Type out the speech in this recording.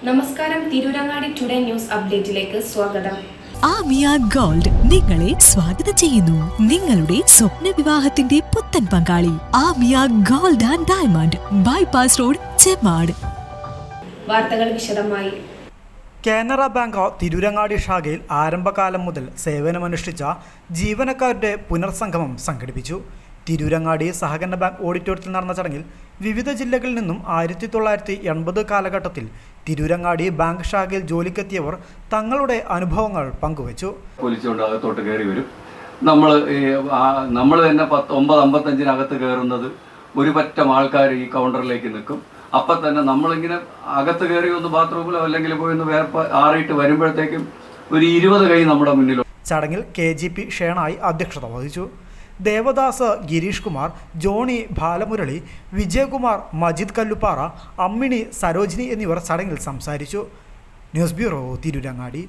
നമസ്കാരം, Tirurangadi today news അപ്ഡേറ്റിലേക്ക് സ്വാഗതം. Amiya gold നിങ്ങളെ സ്വാഗതം ചെയ്യുന്നു. നിങ്ങളുടെ സ്വപ്ന വിവാഹത്തിന്റെ പുത്തൻ പങ്കാളി Amiya gold and diamond, bypass road, Chemmad. വാർത്തകൾ വിശദമായി. കാനറ ബാങ്ക് തിരൂരങ്ങാടി ശാഖയിൽ ആരംഭകാലം മുതൽ സേവനമനുഷ്ഠിച്ച ജീവനക്കാരുടെ പുനർസംഗമം സംഘടിപ്പിച്ചു. തിരൂരങ്ങാടി സഹകരണ ബാങ്ക് ഓഡിറ്റോറിയത്തിൽ നടന്ന ചടങ്ങിൽ വിവിധ ജില്ലകളിൽ നിന്നും 1980 കാലഘട്ടത്തിൽ തിരൂരങ്ങാടി ബാങ്ക് ശാഖയിൽ ജോലിക്കെത്തിയവർ തങ്ങളുടെ അനുഭവങ്ങൾ പങ്കുവച്ചു. പോലീസുകൊണ്ട് അകത്തോട്ട് കയറി വരും. നമ്മൾ തന്നെ 9:55 കയറുന്നത് ഒരു പറ്റം ആൾക്കാർ ഈ കൗണ്ടറിലേക്ക് നിൽക്കും. അപ്പം തന്നെ നമ്മളിങ്ങനെ അകത്ത് കയറി ഒന്ന് ബാത്റൂമിലോ അല്ലെങ്കിൽ പോയി ഒന്ന് വേർപ്പ് ആറിയിട്ട് വരുമ്പോഴത്തേക്കും ഒരു 20 കൈ നമ്മുടെ മുന്നിലോ. ചടങ്ങിൽ KGP ഷേണായി അധ്യക്ഷത വഹിച്ചു. ദേവദാസ്, ഗിരീഷ് കുമാർ, ജോണി, ബാലമുരളി, വിജയകുമാർ, മജിദ് കല്ലുപ്പാറ, അമ്മിണി, സരോജിനി എന്നിവർ ചടങ്ങിൽ സംസാരിച്ചു. News bureau, Tirurangadi.